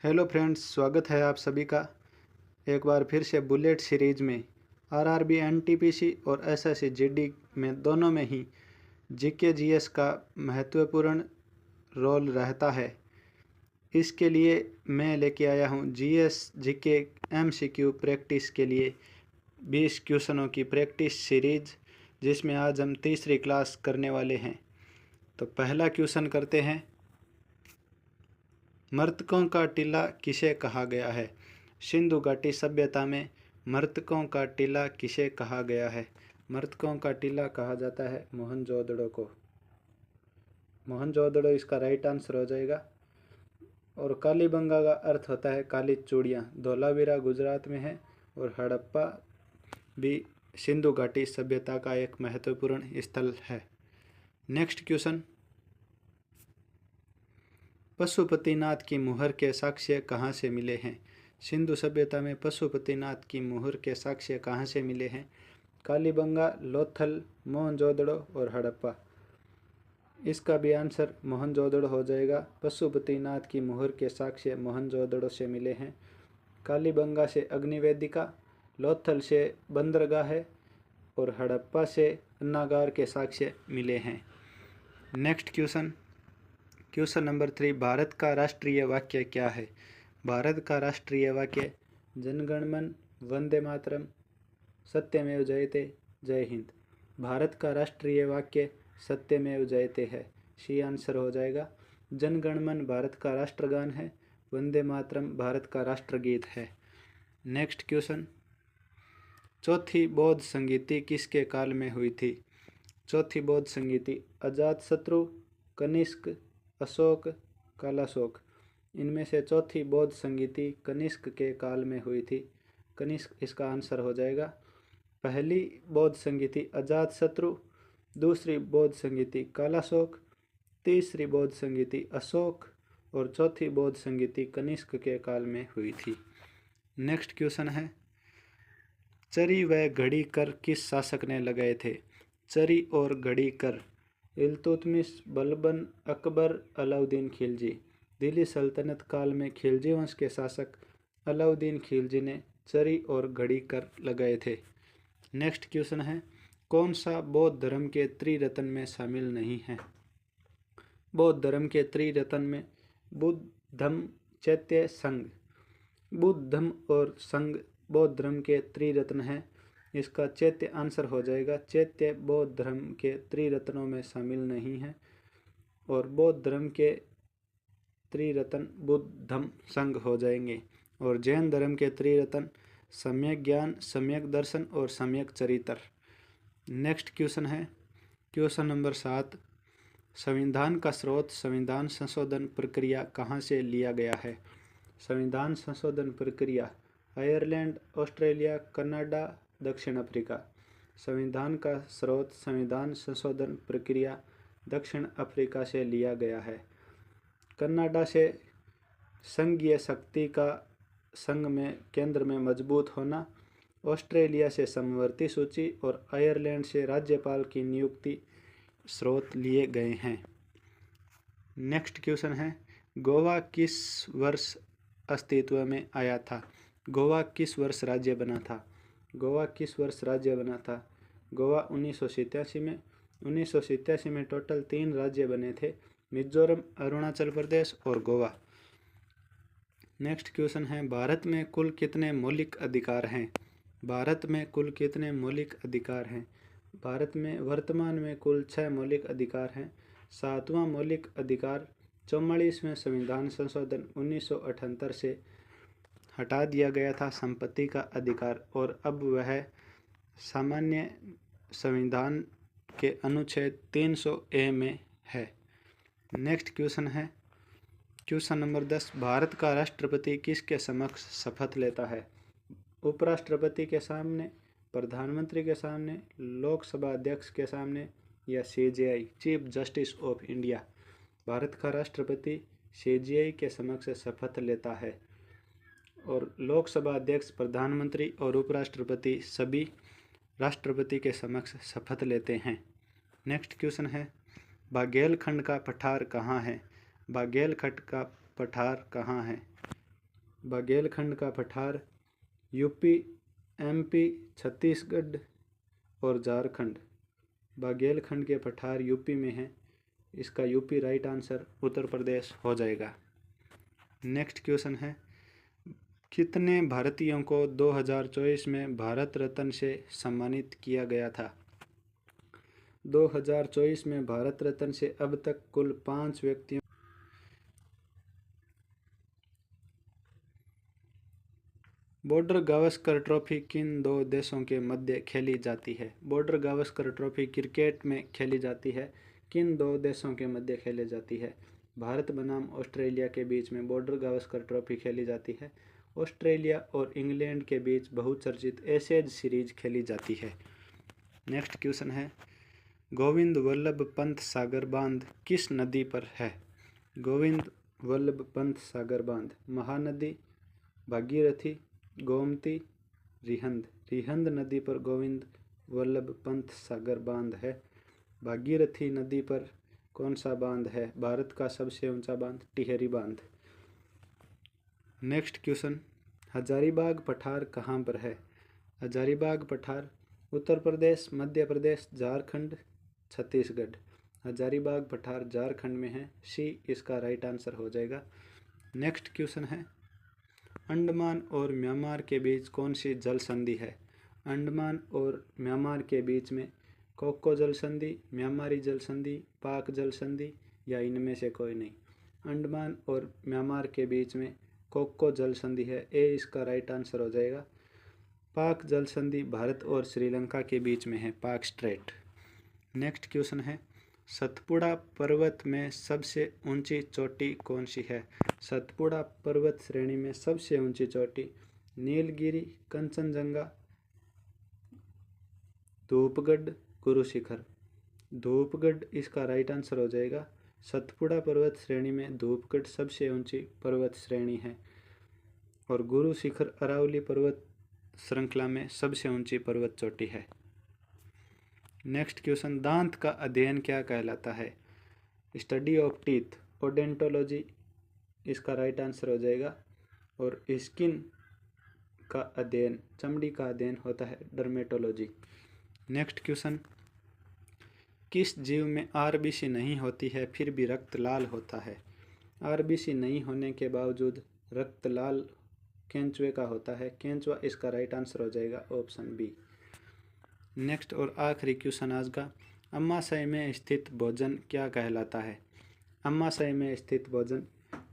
Hello friends, स्वागत है आप सभी का एक बार फिर से बुलेट सीरीज में। आरआरबी एनटीपीसी और एसएससी जीडी में दोनों में ही जीके जीएस का महत्वपूर्ण रोल रहता है। इसके लिए मैं लेके आया हूँ जीएस जीके एमसीक्यू प्रैक्टिस के लिए 20 क्वेश्चनों की प्रैक्टिस सीरीज, जिसमें आज हम तीसरी क्लास करने वाले हैं। तो पहला क्वेश्चन करते हैं। मृतकों का टीला किसे कहा गया है? सिंधु घाटी सभ्यता में मृतकों का टीला किसे कहा गया है? मृतकों का टीला कहा जाता है मोहनजोदड़ो को। मोहनजोदड़ो इसका राइट आंसर हो जाएगा। और कालीबंगा का अर्थ होता है काली चूड़ियाँ। धोलावीरा गुजरात में है और हड़प्पा भी सिंधु घाटी सभ्यता का एक महत्वपूर्ण स्थल है। Next question. पशुपतिनाथ की मुहर के साक्ष्य कहाँ से मिले हैं? सिंधु सभ्यता में पशुपतिनाथ की मुहर के साक्ष्य कहाँ से मिले हैं? कालीबंगा, लोथल, मोहनजोदड़ो और हड़प्पा। इसका भी आंसर मोहनजोदड़ो हो जाएगा। पशुपतिनाथ की मुहर के साक्ष्य मोहनजोदड़ो से मिले हैं। कालीबंगा से अग्निवेदिका, लोथल से बंदरगाह और हड़प्पा से अन्नागार के साक्ष्य मिले हैं। Next question. Question number 3। Bharat का राष्ट्रीय वाक्य क्या है? भारत का राष्ट्रीय वाक्य जनगण मन, वंदे मातरम, सत्यमेव जयते, जय हिंद। भारत का राष्ट्रीय वाक्य सत्यमेव जयते है। सी आंसर हो जाएगा। जनगण मन भारत का राष्ट्रगान है, वंदे मातरम भारत का राष्ट्रगीत है। Next question. चौथी बौद्ध संगीति किसके काल में हुई थी? चौथी बौद्ध संगीति अजातशत्रु, कनिष्क, अशोक, कालाशोक। इनमें से चौथी बौद्ध संगीति कनिष्क के काल में हुई थी। कनिष्क इसका आंसर हो जाएगा। पहली बौद्ध संगीति अजातशत्रु, दूसरी बौद्ध संगीति कालाशोक, तीसरी बौद्ध संगीति अशोक और चौथी बौद्ध संगीति कनिष्क के काल में हुई थी। नेक्स्ट क्वेश्चन है। चरी व घड़ी कर किस शासक ने लगाए थे? चरी और घड़ी कर इल्तुतमिश, बलबन, अकबर, अलाउद्दीन खिलजी। दिल्ली सल्तनत काल में खिलजी वंश के शासक अलाउद्दीन खिलजी ने चरी और घड़ी कर लगाए थे। नेक्स्ट क्वेश्चन है। कौन सा बौद्ध धर्म के त्रिरत्न में शामिल नहीं है? बौद्ध धर्म के त्रिरत्न में बुद्ध, धम्म, चैत्य, संघ। बुद्ध, धम्म और संघ बौद्ध धर्म के त्रिरत्न हैं। इसका चैत्य आंसर हो जाएगा। चैत्य बौद्ध धर्म के त्रिरत्नों में शामिल नहीं है और बौद्ध धर्म के त्रिरत्न बुद्ध, धम्म, संघ हो जाएंगे। और जैन धर्म के त्रिरत्न सम्यक ज्ञान, सम्यक दर्शन और सम्यक चरित्र। नेक्स्ट क्वेश्चन है। Question number 7। संविधान का स्रोत संविधान संशोधन प्रक्रिया कहाँ से लिया गया है? संविधान संशोधन प्रक्रिया आयरलैंड, ऑस्ट्रेलिया, कनाडा, दक्षिण अफ्रीका। संविधान का स्रोत संविधान संशोधन प्रक्रिया दक्षिण अफ्रीका से लिया गया है। कनाडा से संघीय शक्ति का संघ में केंद्र में मजबूत होना, ऑस्ट्रेलिया से समवर्ती सूची और आयरलैंड से राज्यपाल की नियुक्ति स्रोत लिए गए हैं। नेक्स्ट क्वेश्चन है। गोवा किस वर्ष अस्तित्व में आया था? गोवा किस वर्ष राज्य बना था? गोवा किस वर्ष राज्य बना था? गोवा 1987 में। 1987 में टोटल 3 राज्य बने थे, मिजोरम, अरुणाचल प्रदेश और गोवा। नेक्स्ट क्वेश्चन है। भारत में कुल कितने मौलिक अधिकार हैं? भारत में कुल कितने मौलिक अधिकार हैं? भारत में वर्तमान में कुल 6 मौलिक अधिकार हैं। 7वां मौलिक अधिकार 44वें संविधान संशोधन 1978 से हटा दिया गया था, संपत्ति का अधिकार, और अब वह सामान्य संविधान के अनुच्छेद 300A में है। नेक्स्ट क्वेश्चन है। Question number 10। भारत का राष्ट्रपति किसके समक्ष शपथ लेता है? उपराष्ट्रपति के सामने, प्रधानमंत्री के सामने, लोकसभा अध्यक्ष के सामने या CJI chief justice of India. Bharat का राष्ट्रपति CJI के समक्ष शपथ लेता है और लोकसभा अध्यक्ष, प्रधानमंत्री और उपराष्ट्रपति सभी राष्ट्रपति के समक्ष शपथ लेते हैं। नेक्स्ट क्वेश्चन है। बाघेलखंड का पठार कहाँ है? बाघेलखंड का पठार कहाँ है? बाघेलखंड का पठार यूपी, एमपी, छत्तीसगढ़ और झारखंड। बाघेलखंड के पठार यूपी में हैं, इसका UP right answer Uttar Pradesh हो जाएगा। नेक्स्ट क्वेश्चन है, कितने भारतीयों को 2024 में भारत रत्न से सम्मानित किया गया था? 2024 में भारत रत्न से अब तक कुल 5 व्यक्तियों बॉर्डर गावस्कर ट्रॉफी किन 2 देशों के मध्य खेली जाती है? बॉर्डर गावस्कर ट्रॉफी क्रिकेट में खेली जाती है, किन 2 देशों के मध्य खेली जाती है? भारत बनाम ऑस्ट्रेलिया के बीच में बॉर्डर गावस्कर ट्रॉफी खेली जाती है। ऑस्ट्रेलिया और इंग्लैंड के बीच बहुचर्चित एशेज सीरीज खेली जाती है। नेक्स्ट क्वेश्चन है, गोविंद वल्लभ पंत सागर बांध किस नदी पर है? गोविंद वल्लभ पंत सागर बांध महानदी, भागीरथी, गोमती, रिहंद। रिहंद नदी पर गोविंद वल्लभ पंत सागर बांध है। भागीरथी नदी पर कौन सा बांध है? भारत का सबसे ऊंचा बांध टिहरी बांध। नेक्स्ट क्वेश्चन, हजारीबाग पठार कहाँ पर है? हजारीबाग पठार उत्तर प्रदेश, मध्य प्रदेश, झारखंड, छत्तीसगढ़। हजारीबाग पठार झारखंड में है, सी इसका राइट आंसर हो जाएगा। नेक्स्ट क्वेश्चन है, अंडमान और म्यांमार के बीच कौन सी जल संधि है? अंडमान और म्यांमार के बीच में कोको जल संधि, म्यांमारी जल संधि, पाक जल संधि या इनमें से कोई नहीं। अंडमान और म्यांमार के बीच में कोको जल संधि है, ए इसका राइट आंसर हो जाएगा। पाक जल संधि भारत और श्रीलंका के बीच में है, पाक स्ट्रेट। नेक्स्ट क्वेश्चन है, सतपुड़ा पर्वत में सबसे ऊंची चोटी कौन सी है? सतपुड़ा पर्वत श्रेणी में सबसे ऊंची चोटी नीलगिरी, कंचनजंगा, धूपगढ़, गुरु शिखर। धूपगढ़ इसका राइट आंसर हो जाएगा। सतपुड़ा पर्वत श्रेणी में धूपगढ़ सबसे ऊंची पर्वत श्रेणी है और गुरु शिखर अरावली पर्वत श्रृंखला में सबसे ऊंची पर्वत चोटी है। नेक्स्ट क्वेश्चन, दांत का अध्ययन क्या कहलाता है? स्टडी ऑफ टीथ, ओडेंटोलॉजी इसका राइट आंसर हो जाएगा। और स्किन का अध्ययन, चमड़ी का अध्ययन होता है डर्मेटोलॉजी। नेक्स्ट क्वेश्चन, किस जीव में आरबीसी नहीं होती है फिर भी रक्त लाल होता है? आरबीसी नहीं होने के बावजूद रक्त लाल केंचुए का होता है, केंचुआ इसका राइट आंसर हो जाएगा, ऑप्शन बी। नेक्स्ट और आखिरी क्वेश्चन आज का, अम्माशय में स्थित भोजन क्या कहलाता है? अम्माशय में स्थित भोजन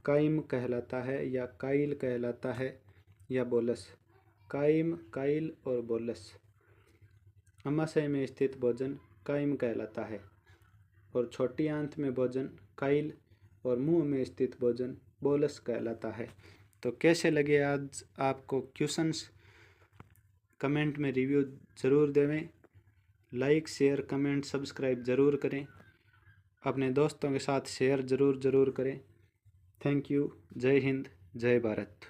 काइम कहलाता है या काइल कहलाता है या बोलस? काइम, काइल और बोलस। अम्माशय में स्थित भोजन काइम कहलाता है और छोटी आंत में भोजन काइल और मुंह में स्थित भोजन बोलस कहलाता है। तो कैसे लगे आज आपको क्वेश्चंस? कमेंट में रिव्यू ज़रूर देवें। लाइक, शेयर, कमेंट, सब्सक्राइब ज़रूर करें। अपने दोस्तों के साथ शेयर ज़रूर करें। Thank you. जय हिंद, जय भारत।